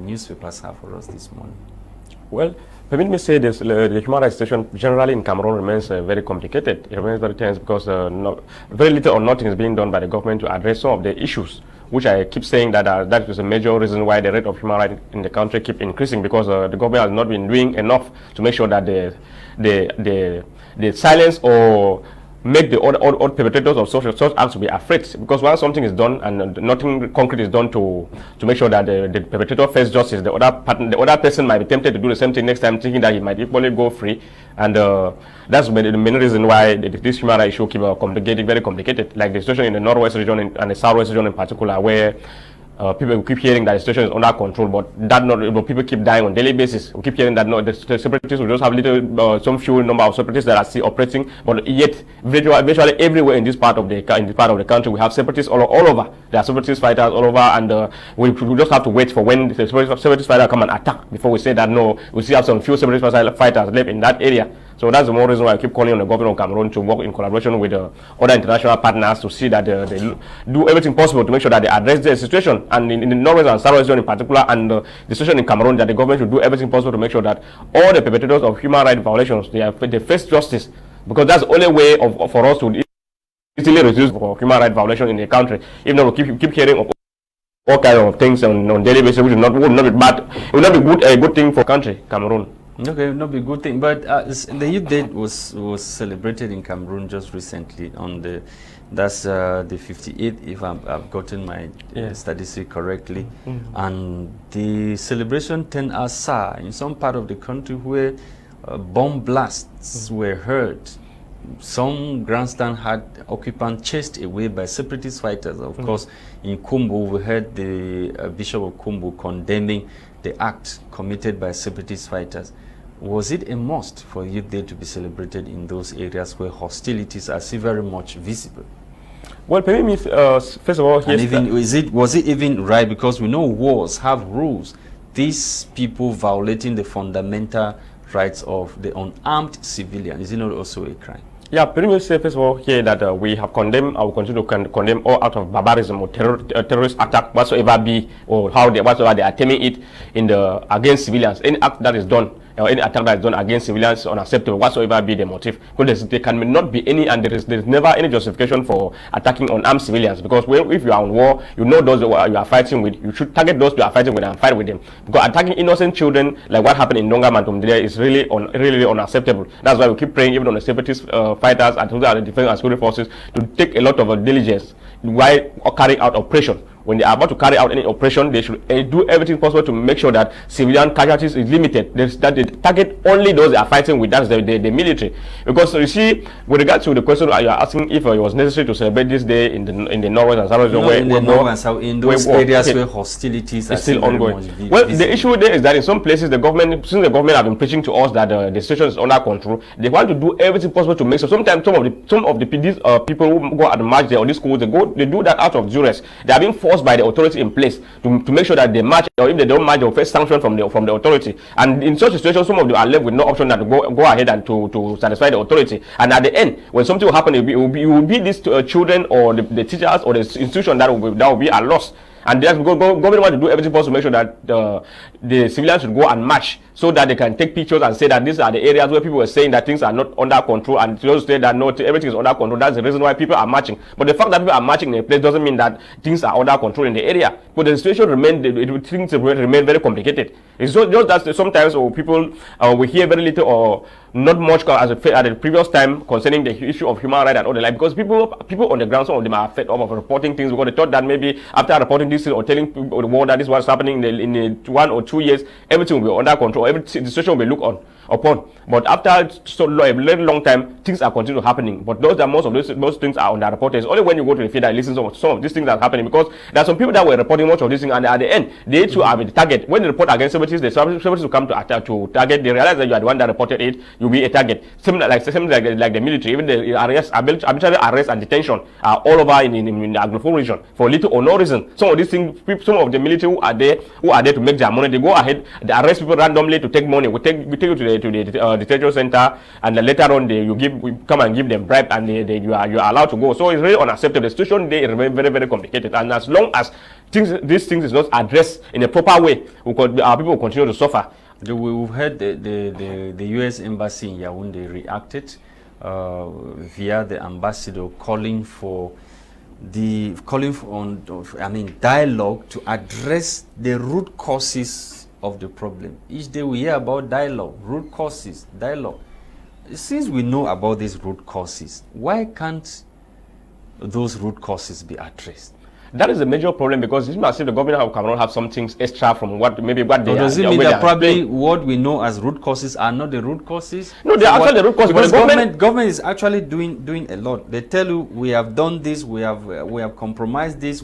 newspapers have for us this morning? Well, permit me to say this, the human rights situation generally in Cameroon remains very complicated. It remains very tense because very little or nothing is being done by the government to address some of the issues, which I keep saying that that is a major reason why the rate of human rights in the country keep increasing, because the government has not been doing enough to make sure that the silence or make the other perpetrators of such acts to be afraid. Because once something is done and nothing concrete is done to make sure that the perpetrator faces justice, the other person might be tempted to do the same thing next time, thinking that he might equally go free. And that's the main reason why this human rights issue keep complicated, very complicated. Like the situation in the northwest region and the southwest region in particular, where people keep hearing that the situation is under control, but people keep dying on a daily basis. We keep hearing that no, the separatists will just have some few number of separatists that are still operating, but yet virtually everywhere in this part of the country we have separatists all over. There are separatist fighters all over, and we just have to wait for when the separatist fighters come and attack before we say that no, we still have some few separatist fighters left in that area. So that's the more reason why I keep calling on the government of Cameroon to work in collaboration with other international partners to see that they do everything possible to make sure that they address the situation. And in the northwest and southwest region in particular, and the situation in Cameroon, that the government should do everything possible to make sure that all the perpetrators of human rights violations, they face justice. Because that's the only way for us to easily reduce human rights violations in the country. Even though we keep hearing of all kinds of things on daily basis, which would not be bad. It would not be a good thing for country, Cameroon. Okay, not be a good thing, but the Youth Day was celebrated in Cameroon just recently on that's the 58th, if I've gotten my statistic correctly, and the celebration turned out sour in some part of the country where bomb blasts were heard. Some grandstand had occupants chased away by separatist fighters. Of course, in Kumbu, we heard the Bishop of Kumbu condemning the act committed by separatist fighters. Was it a must for Youth Day to be celebrated in those areas where hostilities are still very much visible? Well, permit me, first of all, was it even right? Because we know wars have rules. These people violating the fundamental rights of the unarmed civilian, is it not also a crime? Yeah, permit me to say first of all here that we have condemned, I will continue to condemn all acts of barbarism or terrorist attack whatsoever be, or whatsoever they are terming it against civilians. Any act that is done, or any attack that is done against civilians is unacceptable, whatsoever be the motive. Because there can not be any, and there is never any justification for attacking unarmed civilians. Because if you are on war, you know those you are fighting with. You should target those you are fighting with and fight with them. Because attacking innocent children, like what happened in Donga Mantum there, is really unacceptable. That's why we keep praying even on the separatist fighters and the defense and security forces to take a lot of diligence while carrying out operation. When they are about to carry out any operation, they should do everything possible to make sure that civilian casualties is limited. That they target only those they are fighting with, that's the military. Because you see, with regard to the question you are asking, if it was necessary to celebrate this day in the northwest and south region, in those areas where hostilities are still ongoing. Well, the issue there is that in some places the government, since the government have been preaching to us that the situation is under control, they want to do everything possible to make sure. Sometimes some of the people who go at the march there or these schools, they do that out of duress. They are being forced by the authority in place to make sure that they march, or if they don't march, they'll face sanction from the authority. And in such a situation, some of them are left with no option than to go ahead and to satisfy the authority. And at the end, when something will happen, it will be these children or the teachers or the institution that will be at loss. And the government want to do everything possible to make sure that the civilians should go and march, so that they can take pictures and say that these are the areas where people were saying that things are not under control, and just say that no, everything is under control. That's the reason why people are marching. But the fact that people are marching in a place doesn't mean that things are under control in the area. But the situation things remain very complicated. It's just that sometimes people we hear very little or not much at the previous time concerning the issue of human rights and all the like, because people on the ground, some of them are fed up of reporting things because they thought that maybe after reporting this or telling people the world that this was happening in 1 or 2 years, everything will be under control, the situation will be looked upon. But after a very long time, things are continuing happening. But most of those things are underreported. It's only when you go to the field that listen to some of these things are happening, because there are some people that were reporting much of these things, and at the end, they too are the target. When they report against separatists, the separatists will come to target. They realize that you are the one that reported it, you'll be a target. Similar like the military, even the arbitrary arrest and detention are all over in the Anglophone region for little or no reason. Some of these things, some of the military who are there to make their money, they go ahead, they arrest people randomly to take money. We take you to the detention center, and then later on we come and give them bribe, and you are allowed to go. So it's really unacceptable. The situation there is very, very complicated, and as long as these things is not addressed in a proper way, our people will continue to suffer. We've heard the U.S. Embassy in Yaoundé reacted via the ambassador calling for dialogue to address the root causes of the problem. Each day we hear about dialogue, root causes, dialogue. Since we know about these root causes, why can't those root causes be addressed? That is a major problem, because it seems as if the government of Cameroon have some things extra from what they does it mean that probably what we know as root causes are not the root causes? No, they are actually the root causes. Because government is actually doing a lot. They tell you we have done this, we have compromised this.